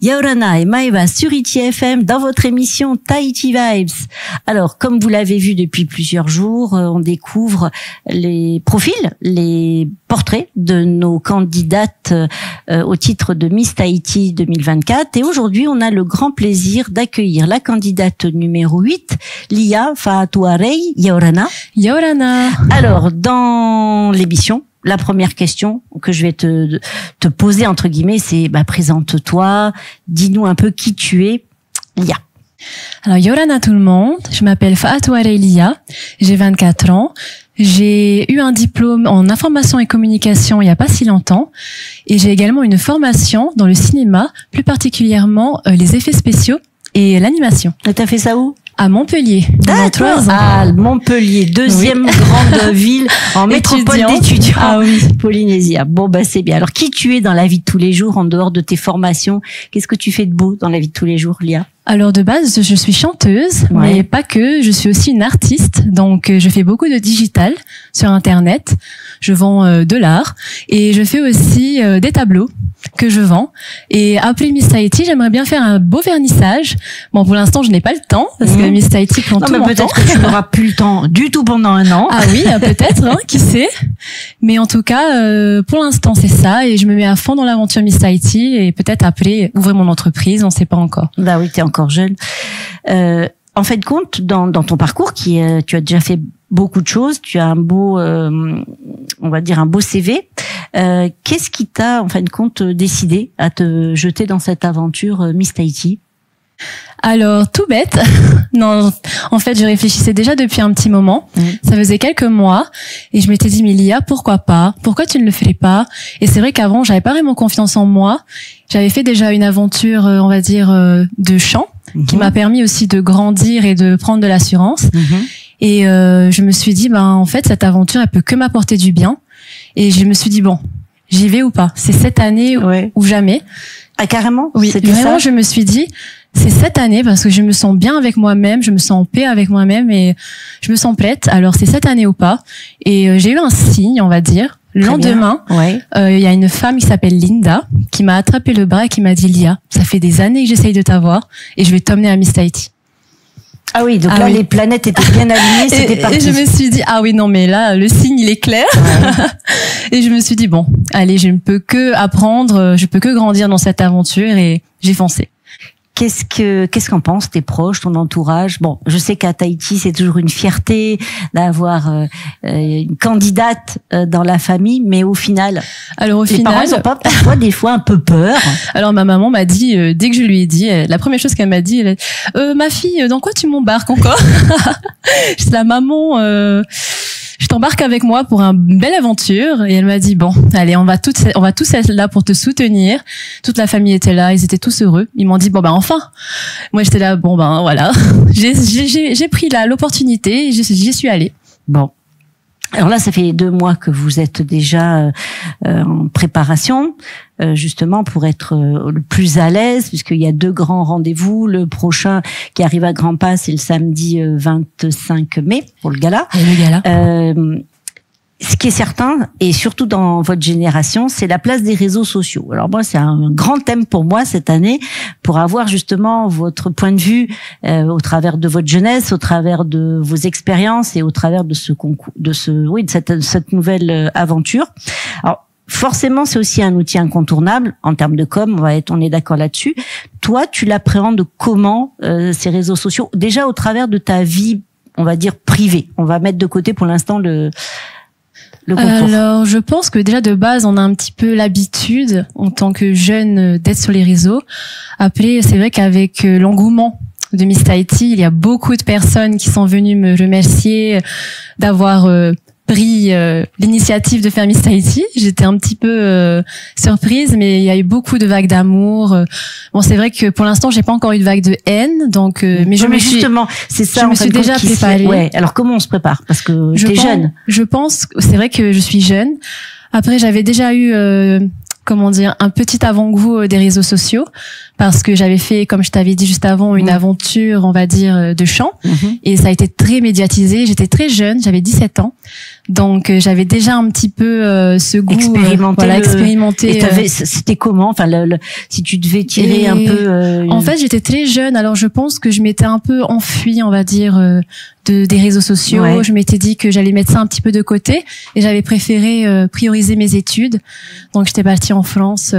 Yaorana et Maeva sur ITI FM dans votre émission Tahiti Vibes. Alors, comme vous l'avez vu depuis plusieurs jours, on découvre les profils, les portraits de nos candidates au titre de Miss Tahiti 2024. Et aujourd'hui, on a le grand plaisir d'accueillir la candidate numéro 8, Lia Faatuarei Yaorana. Yaorana. Alors, dans l'émission, la première question que je vais te poser, entre guillemets, c'est présente-toi, dis-nous un peu qui tu es, Lia. Alors, Yaorana tout le monde, je m'appelle Faatuarei Lia, j'ai 24 ans, j'ai eu un diplôme en information et communication il n'y a pas si longtemps, et j'ai également une formation dans le cinéma, plus particulièrement les effets spéciaux et l'animation. Et t'as fait ça où ? À Montpellier, pendant 3 ans. Ah, Montpellier, deuxième grande ville en métropole d'étudiants. Ah oui. Polynésia. Bon, c'est bien. Alors, qui tu es dans la vie de tous les jours, en dehors de tes formations? Qu'est-ce que tu fais de beau dans la vie de tous les jours, Lia? Alors, de base, je suis chanteuse, mais pas que. Je suis aussi une artiste. Donc, je fais beaucoup de digital sur Internet. Je vends de l'art. Et je fais aussi des tableaux que je vends. Et après Miss Tahiti, j'aimerais bien faire un beau vernissage. Bon, pour l'instant, je n'ai pas le temps, parce que Miss Tahiti prend tout mon temps. Peut-être que tu n'auras plus le temps du tout pendant un an. Ah oui, peut-être, qui sait. Mais en tout cas, pour l'instant, c'est ça. Et je me mets à fond dans l'aventure Miss Tahiti. Et peut-être après, ouvrir mon entreprise, on ne sait pas encore. Bah oui, t'es encore jeune. En fin de compte, dans ton parcours, tu as déjà fait beaucoup de choses, tu as un beau, on va dire un beau CV. Qu'est-ce qui t'a, en fin de compte, décidé à te jeter dans cette aventure Miss Tahiti? Alors, tout bête. Non, en fait, je réfléchissais déjà depuis un petit moment. Ça faisait quelques mois. Et je m'étais dit, mais Lia, pourquoi pas? Pourquoi tu ne le ferais pas? Et c'est vrai qu'avant, j'avais pas vraiment confiance en moi. J'avais fait déjà une aventure, on va dire, de chant, qui m'a permis aussi de grandir et de prendre de l'assurance. Et je me suis dit, en fait, cette aventure, elle peut que m'apporter du bien. Et je me suis dit, bon, j'y vais ou pas? C'est cette année ou jamais. Ah, carrément? Oui, vraiment, je me suis dit, c'est cette année parce que je me sens bien avec moi-même, je me sens en paix avec moi-même et je me sens prête. Alors, c'est cette année ou pas? Et j'ai eu un signe, on va dire. Le lendemain, il y a une femme qui s'appelle Linda qui m'a attrapé le bras et qui m'a dit, Lia, ça fait des années que j'essaye de t'avoir et je vais t'emmener à Miss Tahiti. Ah oui, donc là, les planètes étaient bien alignées, c'était parti. Et je me suis dit, ah oui, non, mais là, le signe, il est clair. Et je me suis dit, bon, allez, je ne peux que apprendre, je peux que grandir dans cette aventure et j'ai foncé. Qu'est-ce qu'en pensent tes proches, ton entourage? Bon, je sais qu'à Tahiti, c'est toujours une fierté d'avoir une candidate dans la famille, mais au final, les parents n'ont pas parfois des fois un peu peur. Alors ma maman m'a dit, dès que je lui ai dit, la première chose qu'elle m'a dit, elle a dit, ma fille, dans quoi tu m'embarques encore? Je dis, la maman, je t'embarque avec moi pour une belle aventure. Et elle m'a dit, bon, allez, on va tous être là pour te soutenir. Toute la famille était là, ils étaient tous heureux. Ils m'ont dit, bon, enfin. Moi, j'étais là, bon, voilà. J'ai pris l'opportunité et j'y suis allée. Bon. Alors là, ça fait 2 mois que vous êtes déjà en préparation, justement pour être le plus à l'aise, puisqu'il y a 2 grands rendez-vous. Le prochain qui arrive à grands pas, c'est le samedi 25 mai pour le gala. Et le gala. Ce qui est certain, et surtout dans votre génération, c'est la place des réseaux sociaux. Alors moi, c'est un grand thème pour moi cette année, pour avoir justement votre point de vue au travers de votre jeunesse, au travers de vos expériences et au travers de cette nouvelle aventure. Alors forcément, c'est aussi un outil incontournable en termes de com. On est d'accord là-dessus. Toi, tu l'appréhendes comment ces réseaux sociaux? Déjà au travers de ta vie, on va dire privée. On va mettre de côté pour l'instant le concours. Alors, je pense que déjà de base, on a un petit peu l'habitude en tant que jeune d'être sur les réseaux. Après, c'est vrai qu'avec l'engouement de Miss Tahiti, il y a beaucoup de personnes qui sont venues me remercier d'avoir pris l'initiative de faire Miss Tahiti. J'étais un petit peu surprise, mais il y a eu beaucoup de vagues d'amour. Bon, c'est vrai que pour l'instant, j'ai pas encore eu de vague de haine, donc mais justement, c'est ça. Je me suis déjà préparée. Ouais. Alors comment on se prépare? Parce que t'es jeune. Je pense, c'est vrai que je suis jeune. Après, j'avais déjà eu un petit avant-goût des réseaux sociaux, parce que j'avais fait, comme je t'avais dit juste avant, une aventure, on va dire, de chant, et ça a été très médiatisé. J'étais très jeune, j'avais 17 ans, Donc j'avais déjà un petit peu ce goût, expérimenté. Et c'était comment, enfin, si tu devais tirer un peu. En fait, j'étais très jeune, alors je pense que je m'étais un peu enfuie, on va dire, des réseaux sociaux. Ouais. Je m'étais dit que j'allais mettre ça un petit peu de côté, et j'avais préféré prioriser mes études. Donc j'étais partie en France.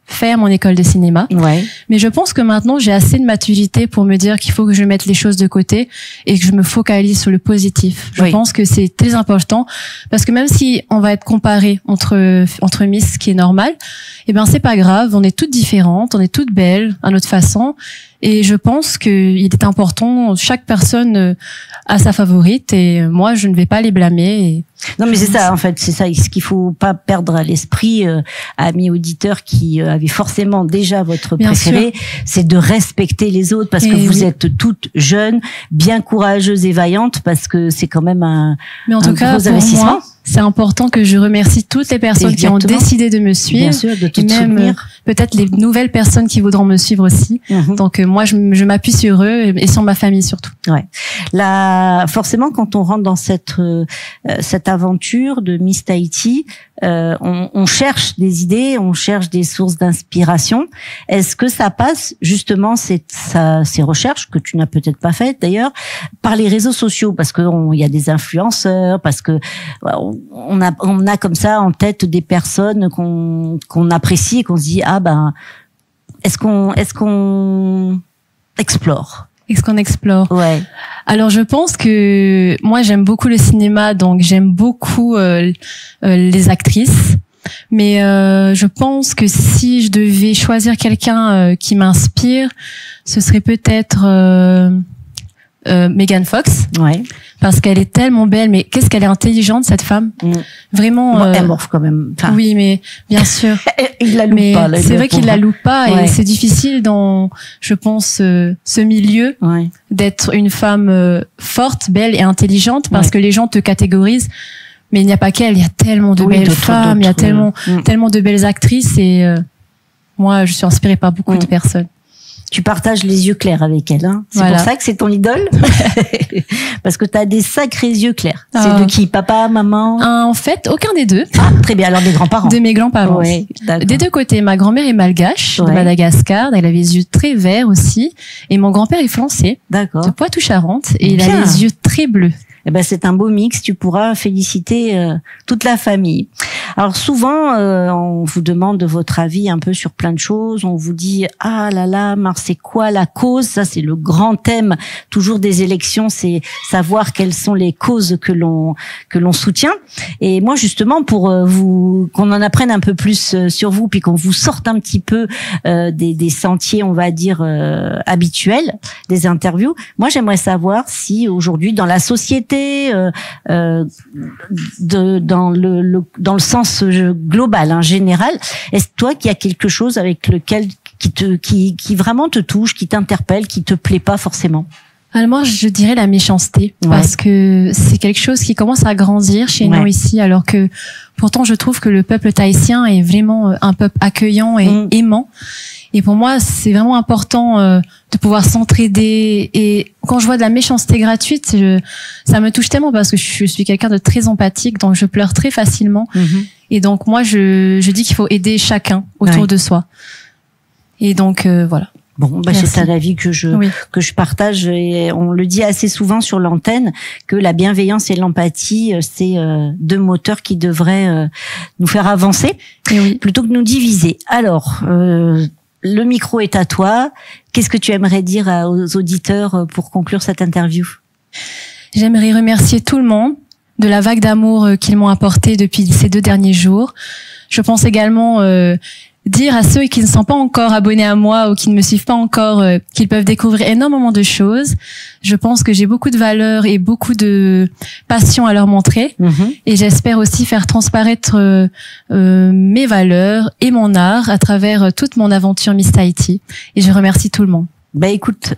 Faire mon école de cinéma. Ouais. Mais je pense que maintenant, j'ai assez de maturité pour me dire qu'il faut que je mette les choses de côté et que je me focalise sur le positif. Je pense que c'est très important parce que même si on va être comparé entre Miss, ce qui est normal, eh ben, c'est pas grave. On est toutes différentes, on est toutes belles à notre façon. Et je pense qu'il est important, chaque personne a sa favorite et moi, je ne vais pas les blâmer. Non, mais c'est ça, en fait, c'est ça. Ce qu'il faut pas perdre à l'esprit, amis auditeurs qui avaient forcément déjà votre préféré, c'est de respecter les autres parce que vous êtes toutes jeunes, bien courageuses et vaillantes parce que c'est quand même un gros investissement. Moi, c'est important que je remercie toutes les personnes qui ont décidé de me suivre. Bien sûr, de te soutenir. Peut-être les nouvelles personnes qui voudront me suivre aussi. Donc, moi, je m'appuie sur eux et sur ma famille surtout. Ouais. Forcément, quand on rentre dans cette aventure de Miss Tahiti, on cherche des idées, on cherche des sources d'inspiration. Est-ce que ça passe justement ces recherches que tu n'as peut-être pas faites d'ailleurs par les réseaux sociaux, parce que il y a des influenceurs, parce que on a comme ça en tête des personnes qu'on apprécie et qu'on se dit est-ce qu'on explore? Est-ce qu'on explore? Ouais. Alors je pense que moi j'aime beaucoup le cinéma, donc j'aime beaucoup les actrices. Mais je pense que si je devais choisir quelqu'un qui m'inspire, ce serait peut-être Megan Fox. Ouais. Parce qu'elle est tellement belle, mais qu'est-ce qu'elle est intelligente cette femme. Vraiment. Elle morphe quand même. Enfin... Oui, mais bien sûr. Il la loupe pas. C'est vrai qu'il la loupe pas et c'est difficile dans, je pense, ce milieu d'être une femme forte, belle et intelligente parce que les gens te catégorisent. Mais il n'y a pas qu'elle, il y a tellement de belles femmes, il y a tellement de belles actrices et moi, je suis inspirée par beaucoup de personnes. Tu partages les yeux clairs avec elle, hein. C'est pour ça que c'est ton idole. Parce que tu as des sacrés yeux clairs. C'est de qui? Papa, maman? En fait, aucun des deux. Ah, très bien. Alors des grands-parents. De mes grands-parents. Ouais, des deux côtés. Ma grand-mère est malgache, de Madagascar. Elle avait les yeux très verts aussi. Et mon grand-père est français. D'accord. De Poitou-Charentes. Et il a les yeux très bleus. Eh ben, c'est un beau mix. Tu pourras féliciter toute la famille. Alors souvent, on vous demande votre avis un peu sur plein de choses. On vous dit ah là là, c'est quoi la cause? Ça, c'est le grand thème toujours des élections, c'est savoir quelles sont les causes que l'on soutient. Et moi, justement, pour qu'on en apprenne un peu plus sur vous, puis qu'on vous sorte un petit peu des sentiers, on va dire habituels, des interviews. Moi, j'aimerais savoir si aujourd'hui, dans la société, dans le sens global, général, est-ce toi qu'il y a quelque chose avec lequel qui vraiment te touche, qui t'interpelle, qui te plaît pas forcément? Alors moi, je dirais la méchanceté, parce que c'est quelque chose qui commence à grandir chez nous ici, alors que pourtant je trouve que le peuple tahitien est vraiment un peuple accueillant et aimant. Et pour moi, c'est vraiment important de pouvoir s'entraider. Et quand je vois de la méchanceté gratuite, ça me touche tellement parce que je suis quelqu'un de très empathique, donc je pleure très facilement. Et donc moi, je dis qu'il faut aider chacun autour de soi. Et donc voilà. Bon, c'est un avis que je partage et on le dit assez souvent sur l'antenne que la bienveillance et l'empathie, c'est deux moteurs qui devraient nous faire avancer plutôt que nous diviser. Alors, le micro est à toi. Qu'est-ce que tu aimerais dire aux auditeurs pour conclure cette interview? J'aimerais remercier tout le monde de la vague d'amour qu'ils m'ont apporté depuis ces 2 derniers jours. Je pense également dire à ceux qui ne sont pas encore abonnés à moi ou qui ne me suivent pas encore qu'ils peuvent découvrir énormément de choses. Je pense que j'ai beaucoup de valeurs et beaucoup de passion à leur montrer. Et j'espère aussi faire transparaître mes valeurs et mon art à travers toute mon aventure Miss Tahiti. Et je remercie tout le monde. Écoute,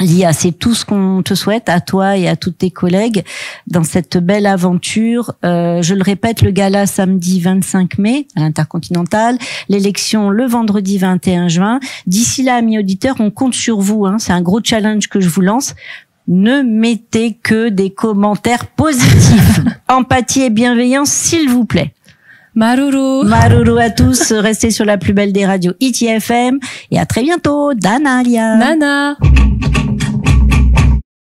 Lia, c'est tout ce qu'on te souhaite à toi et à tous tes collègues dans cette belle aventure. Je le répète, le gala samedi 25 mai à l'Intercontinental, l'élection le vendredi 21 juin. D'ici là, amis auditeurs, on compte sur vous. C'est un gros challenge que je vous lance. ne mettez que des commentaires positifs. Empathie et bienveillance, s'il vous plaît. Maruru. Maruru à tous, restez sur la plus belle des radios ITFM et à très bientôt. Dana, Lia. Nana.